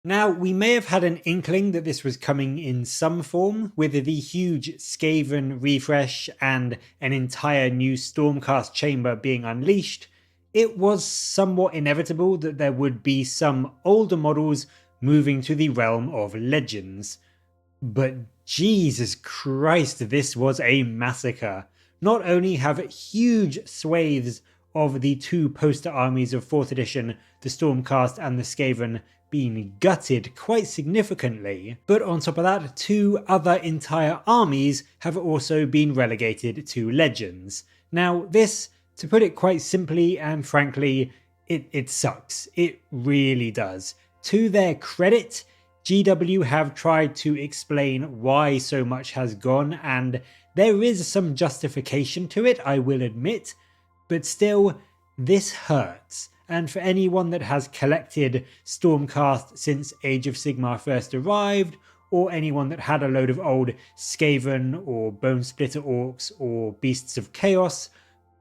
Now, we may have had an inkling that this was coming in some form, with the huge Scaven refresh and an entire new Stormcast chamber being unleashed. It was somewhat inevitable that there would be some older models moving to the realm of legends. But Jesus Christ, this was a massacre. Not only have huge swathes of the two poster armies of 4th edition, the Stormcast and the Scaven, been gutted quite significantly, but on top of that, two other entire armies have also been relegated to legends. Now this, to put it quite simply and frankly, it sucks. It really does. To their credit, GW have tried to explain why so much has gone, and there is some justification to it, I will admit, but still, this hurts. And for anyone that has collected Stormcast since Age of Sigmar first arrived, or anyone that had a load of old Skaven or Bone Splitter Orcs or Beasts of Chaos,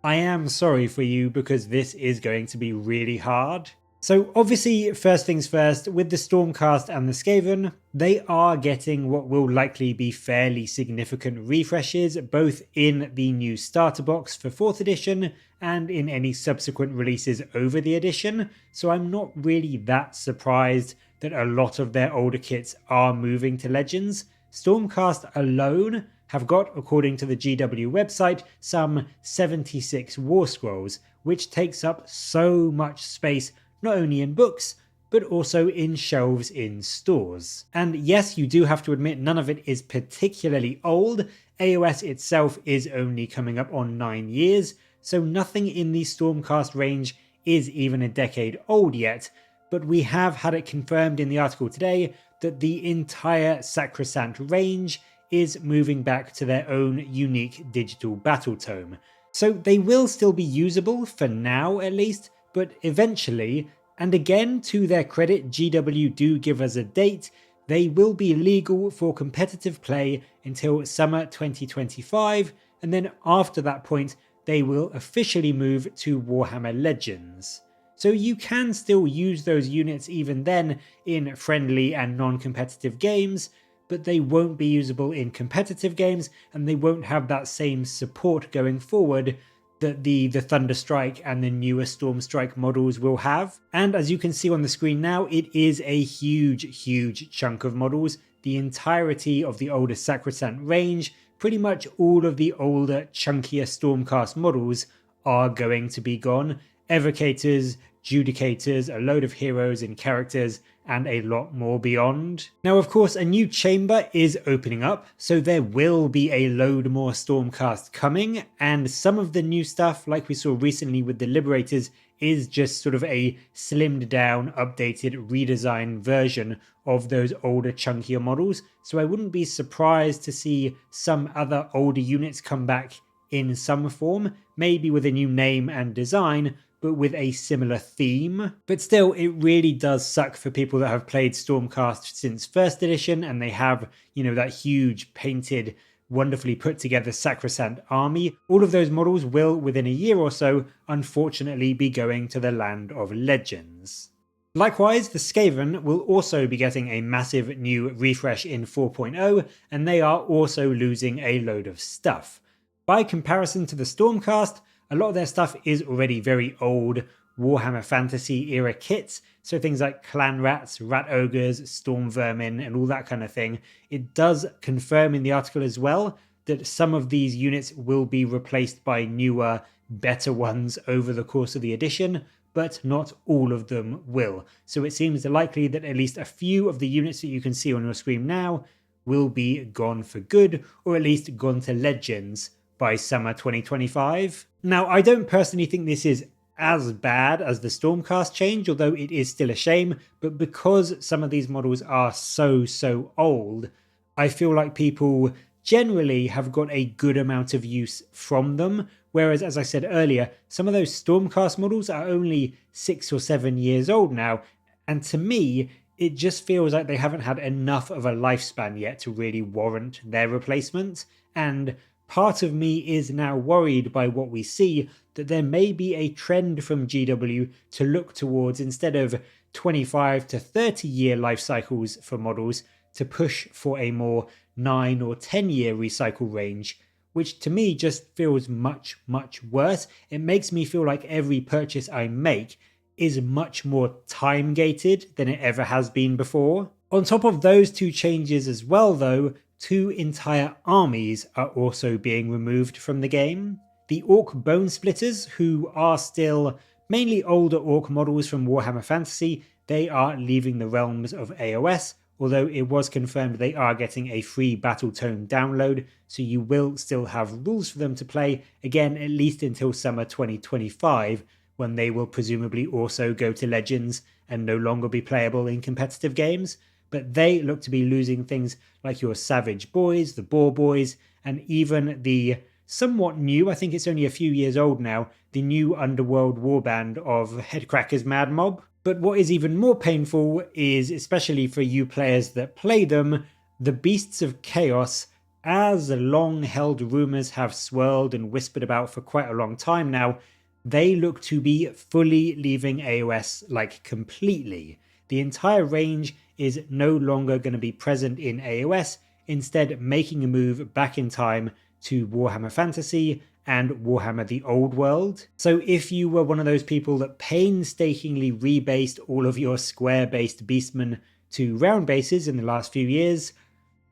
I am sorry for you because this is going to be really hard. So obviously, first things first, with the Stormcast and the Skaven, they are getting what will likely be fairly significant refreshes, both in the new starter box for 4th edition and in any subsequent releases over the edition, so I'm not really that surprised that a lot of their older kits are moving to Legends. Stormcast alone have got, according to the GW website, some 76 War Scrolls, which takes up so much space not only in books, but also in shelves in stores. And yes, you do have to admit none of it is particularly old. AOS itself is only coming up on 9 years, so nothing in the Stormcast range is even a decade old yet, but we have had it confirmed in the article today that the entire Sacrosanct range is moving back to their own unique digital battle tome. So they will still be usable, for now at least, but eventually, and again to their credit, GW do give us a date, they will be legal for competitive play until summer 2025, and then after that point they will officially move to Warhammer Legends. So you can still use those units even then in friendly and non-competitive games, but they won't be usable in competitive games and they won't have that same support going forward that the Thunderstrike and the newer Stormstrike models will have. And as you can see on the screen now, it is a huge chunk of models. The entirety of the older Sacrosanct range, pretty much all of the older, chunkier Stormcast models are going to be gone. Evocators, Judicators, a load of heroes and characters, and a lot more beyond. Now of course a new chamber is opening up, so there will be a load more Stormcast coming, and some of the new stuff like we saw recently with the Liberators is just sort of a slimmed down, updated, redesigned version of those older chunkier models, so I wouldn't be surprised to see some other older units come back in some form, maybe with a new name and design, but with a similar theme. But still, it really does suck for people that have played Stormcast since 1st edition and they have, you know, that huge painted, wonderfully put together Sacrosanct army. All of those models will, within a year or so, unfortunately be going to the land of legends. Likewise, the Skaven will also be getting a massive new refresh in 4.0, and they are also losing a load of stuff. By comparison to the Stormcast, a lot of their stuff is already very old Warhammer Fantasy era kits, so things like Clan Rats, Rat Ogres, Storm Vermin, and all that kind of thing. It does confirm in the article as well that some of these units will be replaced by newer, better ones over the course of the edition, but not all of them will. So it seems likely that at least a few of the units that you can see on your screen now will be gone for good, or at least gone to Legends by summer 2025. Now, I don't personally think this is as bad as the Stormcast change, although it is still a shame, but because some of these models are so old, I feel like people generally have got a good amount of use from them, whereas as I said earlier, some of those Stormcast models are only 6 or 7 years old now, and to me, it just feels like they haven't had enough of a lifespan yet to really warrant their replacement, and part of me is now worried by what we see that there may be a trend from GW to look towards, instead of 25 to 30 year life cycles for models, to push for a more 9 or 10 year recycle range, which to me just feels much, much worse. It makes me feel like every purchase I make is much more time gated than it ever has been before. On top of those two changes as well though, 2 entire armies are also being removed from the game. The Orc Bone Splitters, who are still mainly older Orc models from Warhammer Fantasy, they are leaving the realms of AOS, although it was confirmed they are getting a free Battletome download, so you will still have rules for them to play, again at least until summer 2025, when they will presumably also go to Legends and no longer be playable in competitive games. But they look to be losing things like your Savage Boys, the Boar Boys, and even the somewhat new, I think it's only a few years old now, the new Underworld warband of Headcracker's Mad Mob. But what is even more painful is, especially for you players that play them, the Beasts of Chaos, as long-held rumours have swirled and whispered about for quite a long time now, they look to be fully leaving AOS, like completely. The entire range is no longer going to be present in AOS, instead making a move back in time to Warhammer Fantasy and Warhammer the Old World. So if you were one of those people that painstakingly rebased all of your square-based beastmen to round bases in the last few years,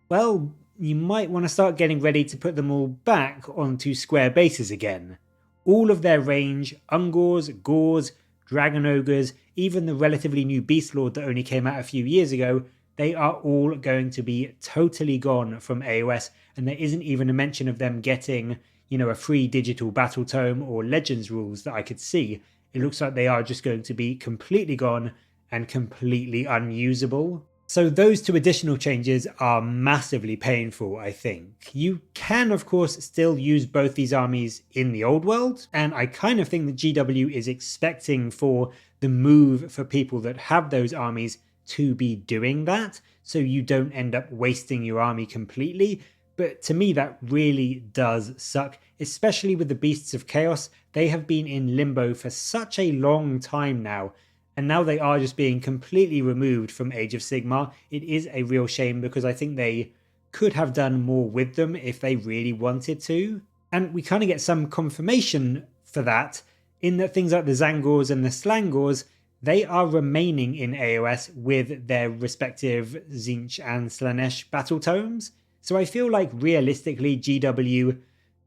well, you might want to start getting ready to put them all back onto square bases again. All of their range, Ungors, Gors, Dragon Ogres, even the relatively new Beast Lord that only came out a few years ago, they are all going to be totally gone from AOS, and there isn't even a mention of them getting, a free digital battle tome or Legends rules that I could see. It looks like they are just going to be completely gone and completely unusable. So those 2 additional changes are massively painful, I think. You can, of course, still use both these armies in the old world, and I kind of think that GW is expecting for the move for people that have those armies to be doing that, so you don't end up wasting your army completely. But to me, that really does suck, especially with the Beasts of Chaos. They have been in limbo for such a long time now, and now they are just being completely removed from Age of Sigmar. It is a real shame, because I think they could have done more with them if they really wanted to. And we kind of get some confirmation for that in that things like the Zangors and the Slangors, they are remaining in AOS with their respective Tzeentch and Slaanesh battle tomes. So I feel like realistically GW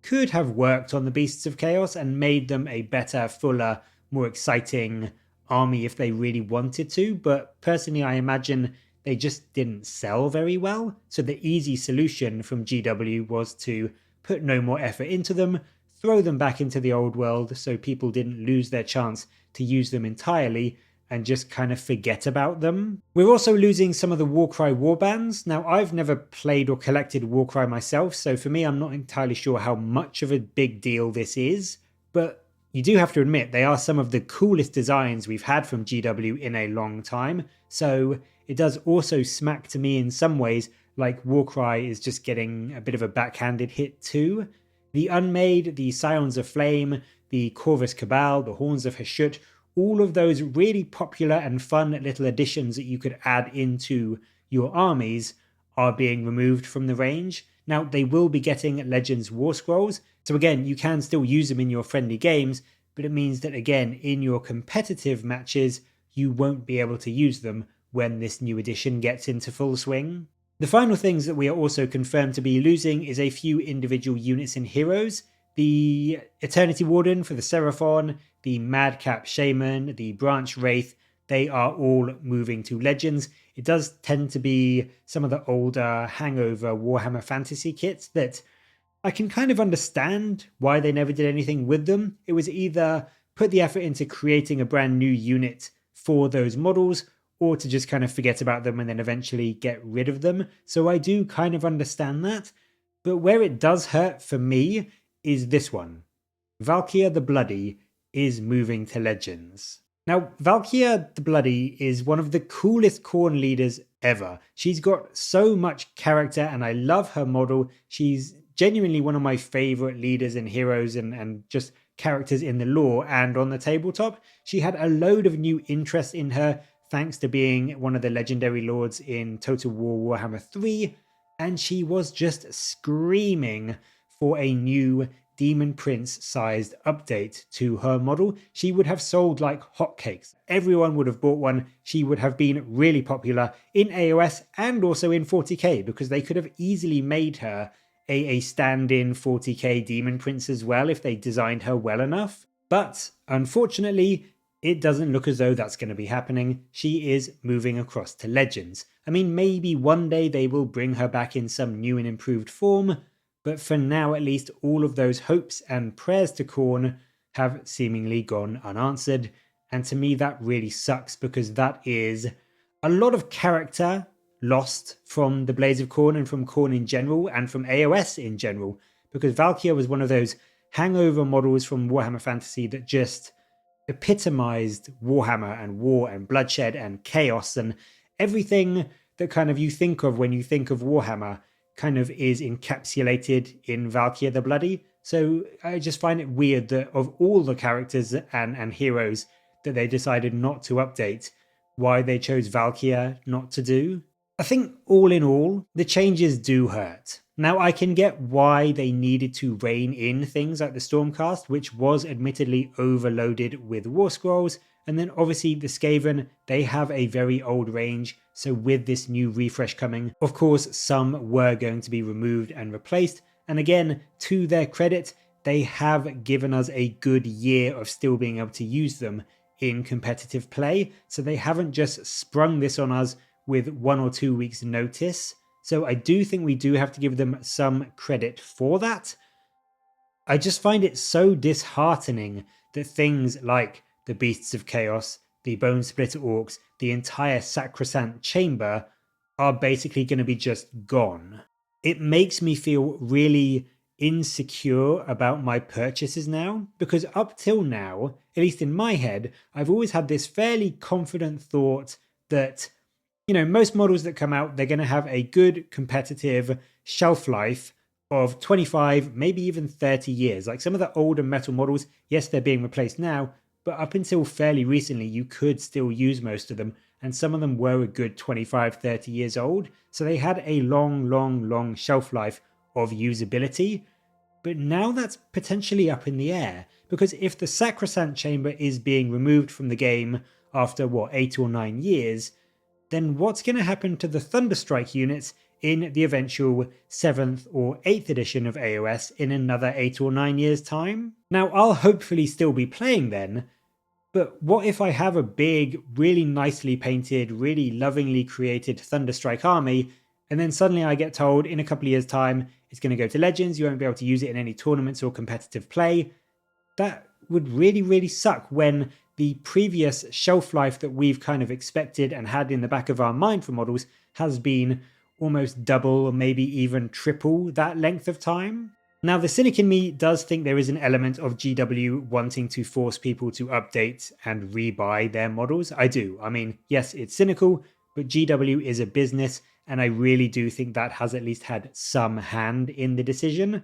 could have worked on the Beasts of Chaos and made them a better, fuller, more exciting army if they really wanted to, but personally I imagine they just didn't sell very well. So the easy solution from GW was to put no more effort into them, throw them back into the old world so people didn't lose their chance to use them entirely, and just kind of forget about them. We're also losing some of the Warcry warbands. Now, I've never played or collected Warcry myself, so for me I'm not entirely sure how much of a big deal this is, but you do have to admit they are some of the coolest designs we've had from GW in a long time, so it does also smack to me in some ways like Warcry is just getting a bit of a backhanded hit too. The Unmade, the Scions of Flame, the Corvus Cabal, the Horns of Hashut, all of those really popular and fun little additions that you could add into your armies are being removed from the range. Now, they will be getting Legends War Scrolls, so again, you can still use them in your friendly games, but it means that again, in your competitive matches, you won't be able to use them when this new edition gets into full swing. The final things that we are also confirmed to be losing is a few individual units and heroes. The Eternity Warden for the Seraphon, the Madcap Shaman, the Branch Wraith, they are all moving to Legends. It does tend to be some of the older hangover Warhammer Fantasy kits that I can kind of understand why they never did anything with them. It was either put the effort into creating a brand new unit for those models, or to just kind of forget about them and then eventually get rid of them. So I do kind of understand that. But where it does hurt for me is this one. Valkyrie the Bloody is moving to Legends. Now, Valkyrie the Bloody is one of the coolest Khorne leaders ever. She's got so much character and I love her model. She's genuinely one of my favorite leaders and heroes and just characters in the lore and on the tabletop. She had a load of new interest in her thanks to being one of the legendary lords in Total War Warhammer 3, and she was just screaming for a new Demon Prince sized update to her model. She would have sold like hotcakes. Everyone would have bought one. She would have been really popular in AOS and also in 40k, because they could have easily made her a stand-in 40k Demon Prince as well if they designed her well enough. But unfortunately, it doesn't look as though that's going to be happening. She is moving across to Legends. I mean, maybe one day they will bring her back in some new and improved form, but for now at least, all of those hopes and prayers to Khorne have seemingly gone unanswered. And to me, that really sucks, because that is a lot of character lost from the Blades of Khorne and from Khorne in general and from AOS in general, because Valkyrie was one of those hangover models from Warhammer Fantasy that just epitomized Warhammer and war and bloodshed and chaos, and everything that kind of you think of when you think of Warhammer kind of is encapsulated in Valkyrie the Bloody. So I just find it weird that of all the characters and heroes that they decided not to update, why they chose Valkyrie not to do. I think all in all, the changes do hurt. Now, I can get why they needed to rein in things like the Stormcast, which was admittedly overloaded with War Scrolls, and then obviously the Scaven, they have a very old range, so with this new refresh coming, of course some were going to be removed and replaced, and again, to their credit, they have given us a good year of still being able to use them in competitive play, so they haven't just sprung this on us with 1 or 2 weeks notice. So I do think we do have to give them some credit for that. I just find it so disheartening that things like the Beasts of Chaos, the Bone Splitter Orcs, the entire Sacrosanct Chamber are basically going to be just gone. It makes me feel really insecure about my purchases now, because up till now, at least in my head, I've always had this fairly confident thought that, you know, most models that come out, they're going to have a good competitive shelf life of 25, maybe even 30 years. Like some of the older metal models, yes, they're being replaced now, but up until fairly recently, you could still use most of them. And some of them were a good 25, 30 years old. So they had a long shelf life of usability. But now that's potentially up in the air, because if the Sacrosanct Chamber is being removed from the game after, 8 or 9 years, then what's going to happen to the Thunderstrike units in the eventual 7th or 8th edition of AOS in another 8 or 9 years' time? Now, I'll hopefully still be playing then, but what if I have a big, really nicely painted, really lovingly created Thunderstrike army, and then suddenly I get told in a couple of years' time it's going to go to Legends, you won't be able to use it in any tournaments or competitive play? That would really suck, when the previous shelf life that we've kind of expected and had in the back of our mind for models has been almost double or maybe even triple that length of time. Now, the cynic in me does think there is an element of GW wanting to force people to update and rebuy their models. I do. I mean, yes, it's cynical, but GW is a business, and I really do think that has at least had some hand in the decision.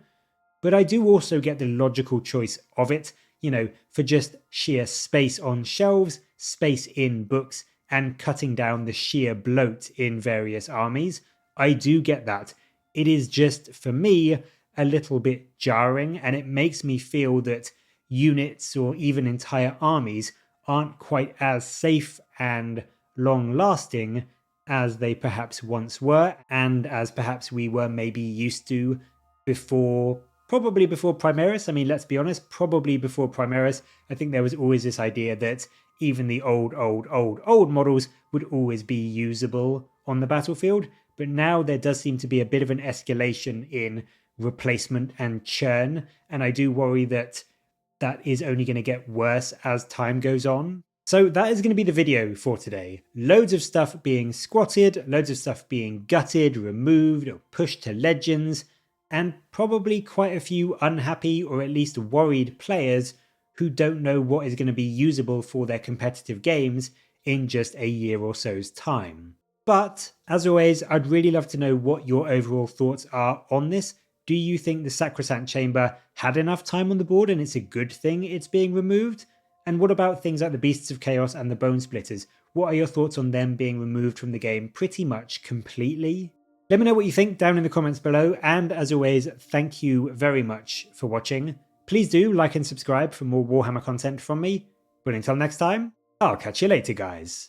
But I do also get the logical choice of it, you know, for just sheer space on shelves, space in books, and cutting down the sheer bloat in various armies. I do get that. It is just, for me, a little bit jarring, and it makes me feel that units or even entire armies aren't quite as safe and long-lasting as they perhaps once were, and as perhaps we were maybe used to before. Probably before Primaris. I mean, let's be honest, probably before Primaris, I think there was always this idea that even the old models would always be usable on the battlefield. But now there does seem to be a bit of an escalation in replacement and churn. And I do worry that that is only going to get worse as time goes on. So that is going to be the video for today. Loads of stuff being squatted, loads of stuff being gutted, removed, or pushed to Legends, and probably quite a few unhappy or at least worried players who don't know what is going to be usable for their competitive games in just a year or so's time. But as always, I'd really love to know what your overall thoughts are on this. Do you think the Sacrosanct Chamber had enough time on the board and it's a good thing it's being removed? And what about things like the Beasts of Chaos and the Bone Splitters? What are your thoughts on them being removed from the game pretty much completely? Let me know what you think down in the comments below, and as always, thank you very much for watching. Please do like and subscribe for more Warhammer content from me, but until next time, I'll catch you later, guys.